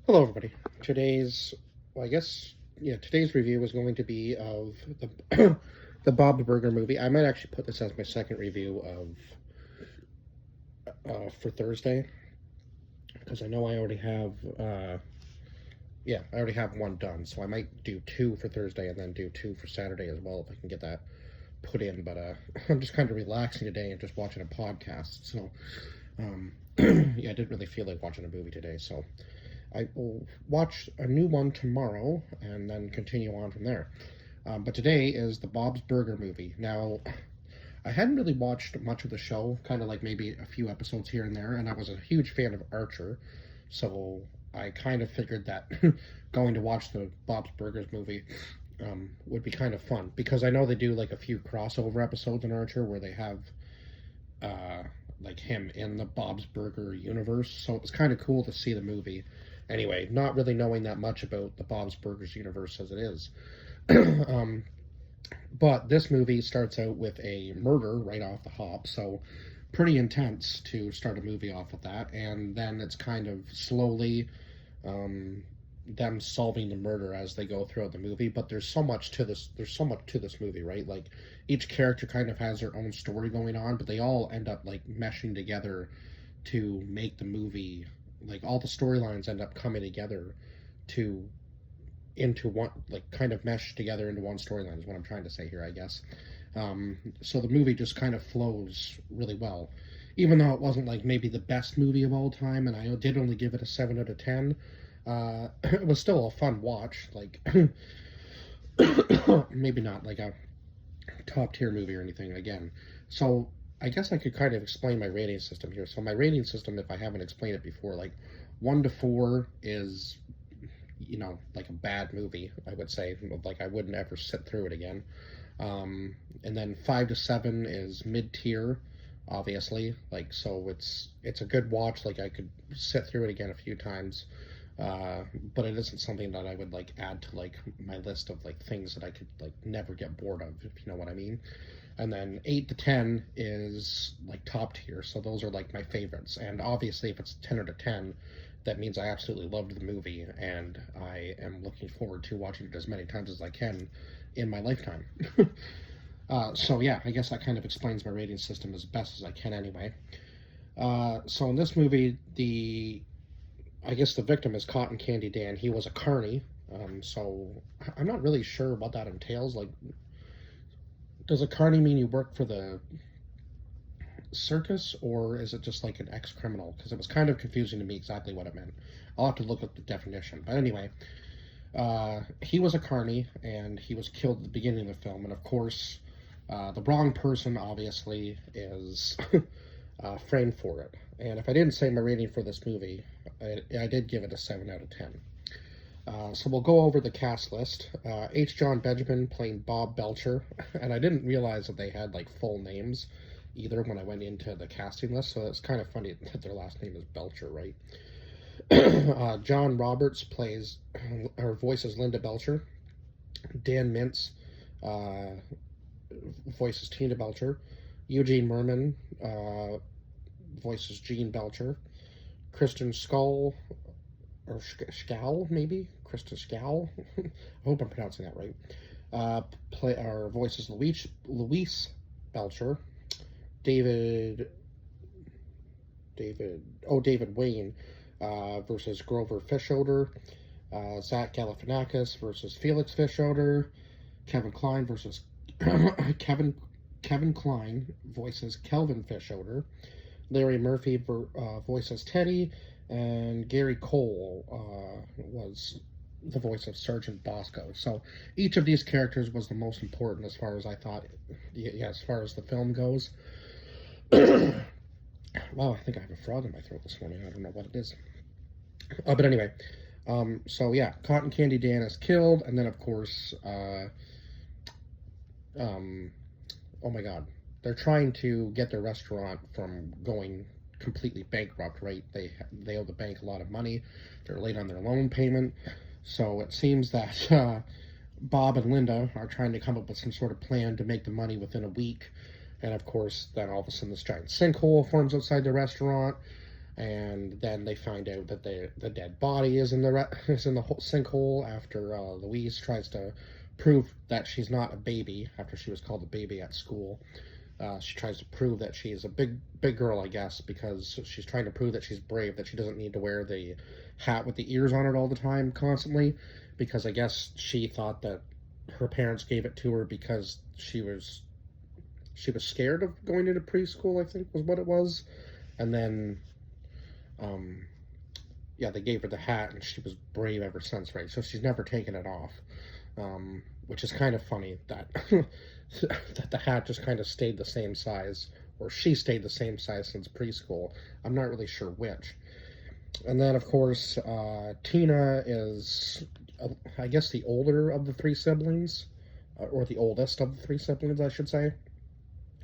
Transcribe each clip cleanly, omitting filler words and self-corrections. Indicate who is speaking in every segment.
Speaker 1: Hello, everybody. Today's review is going to be of the the Bob's Burger movie. I might actually put this as my second review of for Thursday because I know I already have I already have one done, so I might do two for Thursday and then do two for Saturday as well if I can get that put in. But I'm just kind of relaxing today and just watching a podcast, so yeah, I didn't really feel like watching a movie today, so I will watch a new one tomorrow and then continue on from there. But today is the Bob's Burger movie. Now, I hadn't really watched much of the show, kind of like maybe a few episodes here and there, and I was a huge fan of Archer, so I kind of figured that going to watch the Bob's Burgers movie would be kind of fun because I know they do like a few crossover episodes in Archer where they have uh, like him in the Bob's Burger universe, so it was kind of cool to see the movie. Anyway, not really knowing that much about the Bob's Burgers universe as it is. um, but this movie starts out with a murder right off the hop, so pretty intense to start a movie off with that, and then it's kind of slowly um, them solving the murder as they go throughout the movie. But there's so much to this. There's so much to this movie, right? Like each character kind of has their own story going on, but they all end up like meshing together to make the movie. Like all the storylines end up coming together to into one, like kind of mesh together into one storyline is what I'm trying to say here, I guess. So the movie just kind of flows really well, even though it wasn't like maybe the best movie of all time, and I did only give it a 7 out of 10. It was still a fun watch, like maybe not like a top tier movie or anything again. So I guess I could kind of explain my rating system here. So my rating system, if I haven't explained it before, like 1 to 4 is like a bad movie. I would say like I wouldn't ever sit through it again. And then 5 to 7 is mid tier, obviously. Like so, it's a good watch. Like I could sit through it again a few times. But it isn't something that I would like add to like my list of like things that I could like never get bored of, if you know what I mean. And then 8 to 10 is like top tier, so those are like my favorites. And obviously, if it's 10 out of 10, that means I absolutely loved the movie, and I am looking forward to watching it as many times as I can in my lifetime. So yeah, I guess that kind of explains my rating system as best as I can anyway. So in this movie, the I guess the victim is Cotton Candy Dan. He was a carny. So I'm not really sure what that entails. Like, does a carny mean you work for the circus, or is it just like an ex-criminal? Because it was kind of confusing to me exactly what it meant. I'll have to look up the definition. But anyway, he was a carny, and he was killed at the beginning of the film. And of course, the wrong person obviously is framed for it. And if I didn't say my rating for this movie, I did give it a 7 out of 10. So we'll go over the cast list. H. John Benjamin playing Bob Belcher, and I didn't realize that they had like full names either when I went into the casting list, so it's kind of funny that their last name is Belcher, right? John Roberts plays or voices Linda Belcher. Dan Mintz uh, voices Tina Belcher. Eugene Merman voices Jean Belcher. Kristen Skull or Scowl, maybe Kristen Scowl. I hope I'm pronouncing that right. Play our voices Luis Belcher, David David Wayne versus Grover Fishoder, Zach Galifianakis versus Felix Fishoder, Kevin Kline versus Kevin Kline voices Kelvin Fishoder, Larry Murphy voices Teddy, and Gary Cole was the voice of Sergeant Bosco. So each of these characters was the most important as far as I thought, yeah, as far as the film goes. Wow, I think I have a frog in my throat this morning. I don't know what it is. But anyway, so yeah, Cotton Candy Dan is killed, and then of course, um, oh my God, they're trying to get their restaurant from going completely bankrupt, right? They owe the bank a lot of money. They're late on their loan payment, so it seems that Bob and Linda are trying to come up with some sort of plan to make the money within a week. And of course, then all of a sudden, this giant sinkhole forms outside the restaurant. and then they find out that the dead body is in the sinkhole after Louise tries to prove that she's not a baby after she was called a baby at school. She tries to prove that she's a big girl, I guess, because she's trying to prove that she's brave, that she doesn't need to wear the hat with the ears on it all the time, constantly, because I guess she thought that her parents gave it to her because she was scared of going into preschool, I think was what it was, and then um, yeah, they gave her the hat, and she was brave ever since, right? So she's never taken it off, which is kind of funny that that the hat just kind of stayed the same size, or she stayed the same size since preschool. I'm not really sure which. And then, of course, Tina is, I guess, the older of the three siblings, or the oldest of the three siblings, I should say.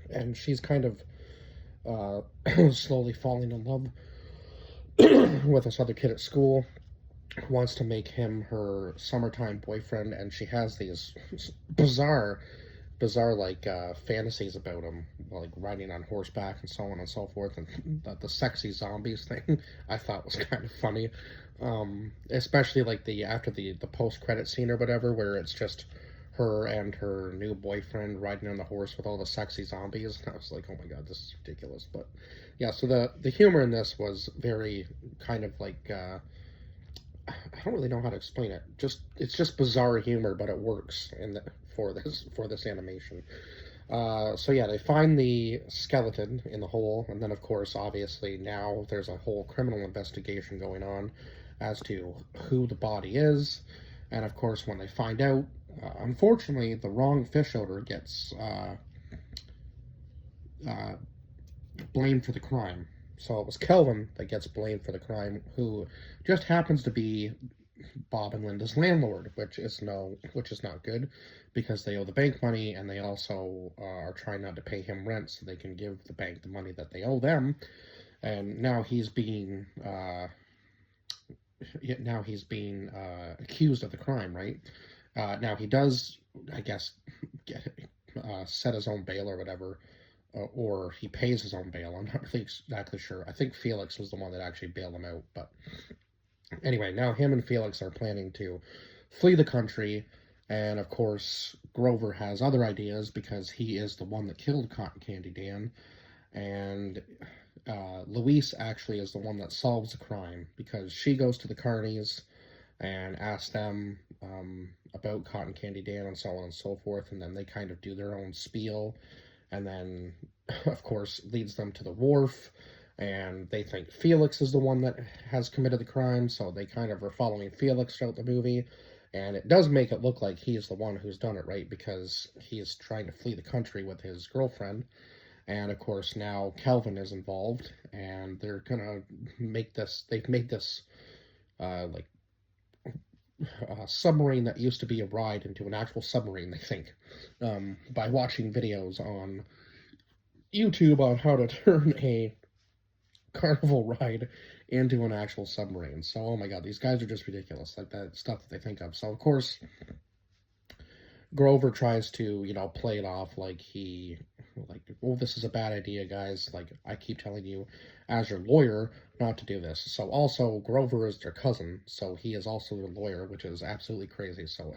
Speaker 1: And she's kind of slowly falling in love with this other kid at school, wants to make him her summertime boyfriend, and she has these bizarre like fantasies about him, like riding on horseback and so on and so forth, and the sexy zombies thing I thought was kind of funny, especially like the after the post-credit scene or whatever, where it's just her and her new boyfriend riding on the horse with all the sexy zombies, and I was like, oh my god, this is ridiculous. But yeah, so the humor in this was very kind of like I don't really know how to explain it. It's just bizarre humor, but it works for this animation. So yeah, they find the skeleton in the hole, and then of course, obviously, now there's a whole criminal investigation going on as to who the body is, and of course, when they find out, unfortunately, the wrong fish odor gets blamed for the crime. So it was Kelvin that gets blamed for the crime, who just happens to be Bob and Linda's landlord, which is not good, because they owe the bank money, and they also are trying not to pay him rent so they can give the bank the money that they owe them. And now he's being accused of the crime, right? Now he does, I guess, set his own bail or whatever, or he pays his own bail. I'm not really exactly sure. I think Felix was the one that actually bailed him out. But anyway, now him and Felix are planning to flee the country. And of course, Grover has other ideas because he is the one that killed Cotton Candy Dan. And Louise actually is the one that solves the crime, because she goes to the Carneys and asks them about Cotton Candy Dan and so on and so forth. And then they kind of do their own spiel, and then, of course, leads them to the wharf, and they think Felix is the one that has committed the crime, so they kind of are following Felix throughout the movie, and it does make it look like he is the one who's done it, right, because he is trying to flee the country with his girlfriend, and of course now Kelvin is involved, and they're gonna they've made this, like, submarine that used to be a ride into an actual submarine, they think, by watching videos on YouTube on how to turn a carnival ride into an actual submarine. So, oh my god, these guys are just ridiculous, like that stuff that they think of. So, of course, Grover tries to, play it off like oh, this is a bad idea, guys. Like, I keep telling you, as your lawyer, not to do this. So, also, Grover is their cousin, so he is also their lawyer, which is absolutely crazy. So,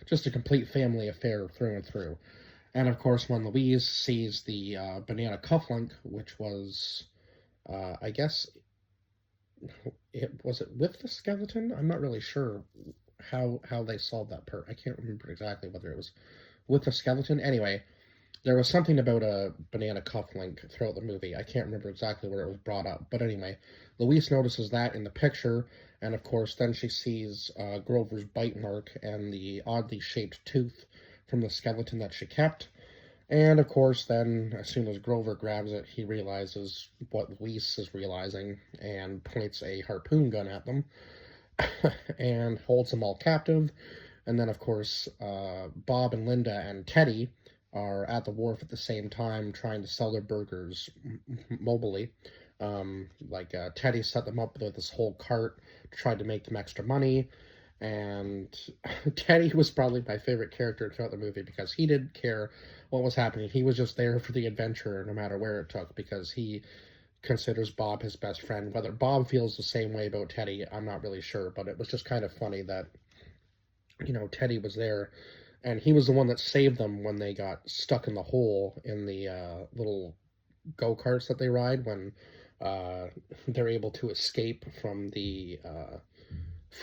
Speaker 1: just a complete family affair through and through. And, of course, when Louise sees the banana cufflink, which was, I guess, was it with the skeleton? I'm not really sure how they solved that part. I can't remember exactly whether it was with the skeleton. Anyway, there was something about a banana cufflink throughout the movie. I can't remember exactly where it was brought up. But anyway, Louise notices that in the picture, and of course then she sees Grover's bite mark and the oddly shaped tooth from the skeleton that she kept. And of course then, as soon as Grover grabs it, he realizes what Louise is realizing and points a harpoon gun at them and holds them all captive. And then, of course, Bob and Linda and Teddy are at the wharf at the same time trying to sell their burgers mobily. Teddy set them up with this whole cart to try to make them extra money. And Teddy was probably my favorite character throughout the movie because he didn't care what was happening. He was just there for the adventure no matter where it took, because he considers Bob his best friend. Whether Bob feels the same way about Teddy, I'm not really sure, but it was just kind of funny that, Teddy was there, and he was the one that saved them when they got stuck in the hole in the little go-karts that they ride when uh, they're able to escape from the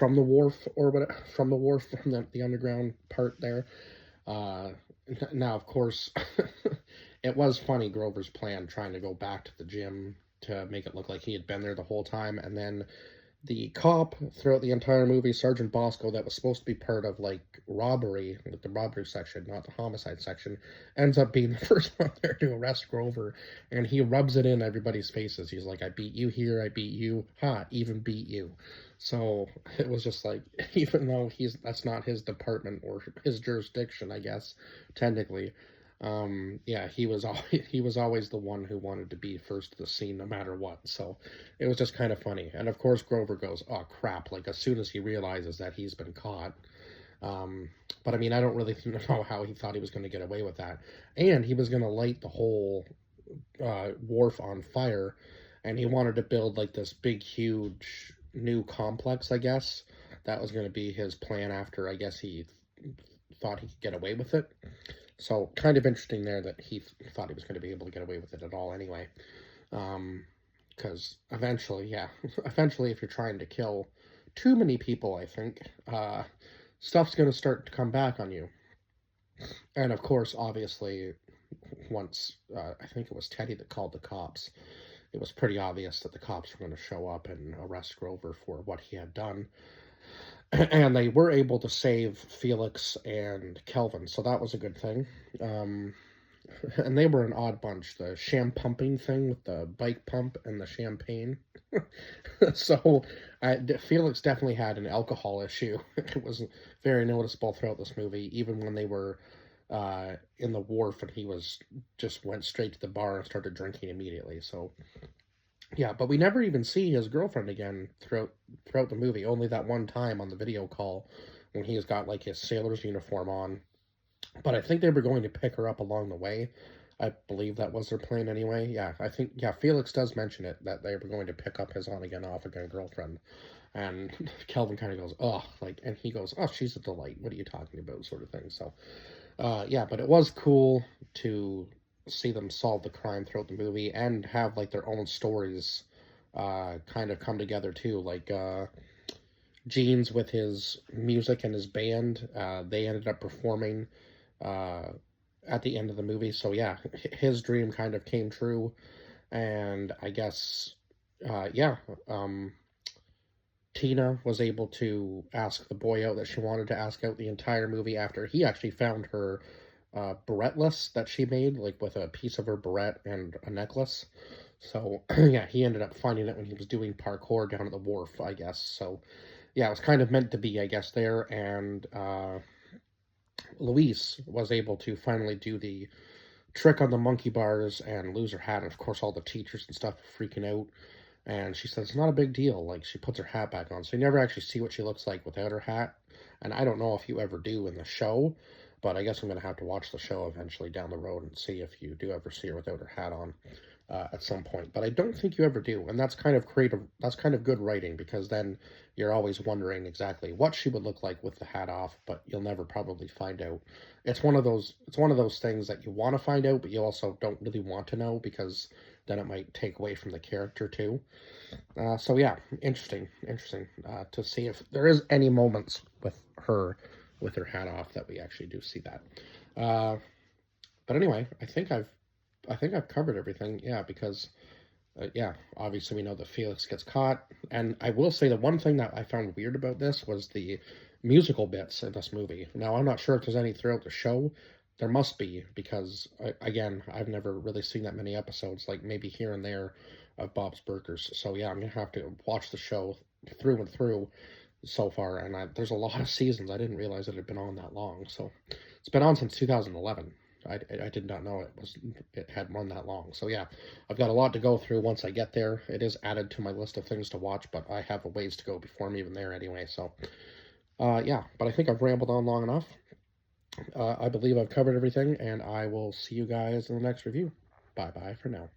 Speaker 1: wharf or what from the underground part there. Uh, Now, of course, it was funny Grover's plan trying to go back to the gym to make it look like he had been there the whole time, and then the cop throughout the entire movie, Sergeant Bosco, that was supposed to be part of like robbery, like the robbery section, not the homicide section, ends up being the first one there to arrest Grover, and he rubs it in everybody's faces. He's like, "I beat you here, I beat you, ha, even beat you." So it was just like, even though that's not his department or his jurisdiction, I guess, technically. Yeah, he was always the one who wanted to be first to the scene no matter what. So it was just kind of funny. And of course, Grover goes, "Oh crap!" Like as soon as he realizes that he's been caught. Um, but I mean, I don't really know how he thought he was going to get away with that. And he was going to light the whole wharf on fire, and he wanted to build like this big, huge new complex. I guess that was going to be his plan after. I guess he thought he could get away with it. So kind of interesting there that he thought he was going to be able to get away with it at all anyway. Because eventually, yeah, eventually, if you're trying to kill too many people, I think stuff's going to start to come back on you. And of course, obviously, once I think it was Teddy that called the cops, it was pretty obvious that the cops were going to show up and arrest Grover for what he had done. And they were able to save Felix and Kelvin, so that was a good thing. And they were an odd bunch. The sham pumping thing with the bike pump and the champagne. So Felix definitely had an alcohol issue. It was very noticeable throughout this movie, even when they were in the wharf and he just went straight to the bar and started drinking immediately. So yeah, but we never even see his girlfriend again throughout the movie. Only that one time on the video call when he's got like his sailor's uniform on. But I think they were going to pick her up along the way. I believe that was their plan anyway. Yeah, I think Felix does mention it that they were going to pick up his on again, off again girlfriend. And Kelvin kind of goes, "Oh," like, and he goes, "Oh, she's a delight. What are you talking about?" Sort of thing. So, yeah, but it was cool to see them solve the crime throughout the movie and have like their own stories kind of come together too. Like Gene's with his music and his band, they ended up performing uh, at the end of the movie. So yeah, his dream kind of came true, and I guess yeah, Tina was able to ask the boy out that she wanted to ask out the entire movie after he actually found her barrettless that she made, like with a piece of her barrette and a necklace. So yeah, he ended up finding it when he was doing parkour down at the wharf, I guess. So yeah, it was kind of meant to be, I guess, there. And Louise was able to finally do the trick on the monkey bars and lose her hat. And of course, all the teachers and stuff are freaking out. And she says it's not a big deal. Like, she puts her hat back on. So you never actually see what she looks like without her hat. And I don't know if you ever do in the show, but I guess I'm going to have to watch the show eventually down the road and see if you do ever see her without her hat on at some point. But I don't think you ever do. And that's kind of creative. That's kind of good writing, because then you're always wondering exactly what she would look like with the hat off, but you'll never probably find out. It's one of those things that you want to find out, but you also don't really want to know, because then it might take away from the character too. So yeah, interesting to see if there is any moments with her hat off that we actually do see that. But anyway, I think I've covered everything. Yeah, because yeah, obviously we know that Felix gets caught, and I will say the one thing that I found weird about this was the musical bits in this movie. Now I'm not sure if there's any throughout the show. There must be, because again, I've never really seen that many episodes, like maybe here and there, of Bob's Burgers. So yeah, I'm gonna have to watch the show through and through so far, and there's a lot of seasons. I didn't realize it had been on that long. So it's been on since 2011. I did not know it had run that long. So yeah, I've got a lot to go through once I get there. It is added to my list of things to watch, but I have a ways to go before I'm even there anyway. So yeah, but I think I've rambled on long enough. I believe I've covered everything, and I will see you guys in the next review. Bye-bye for now.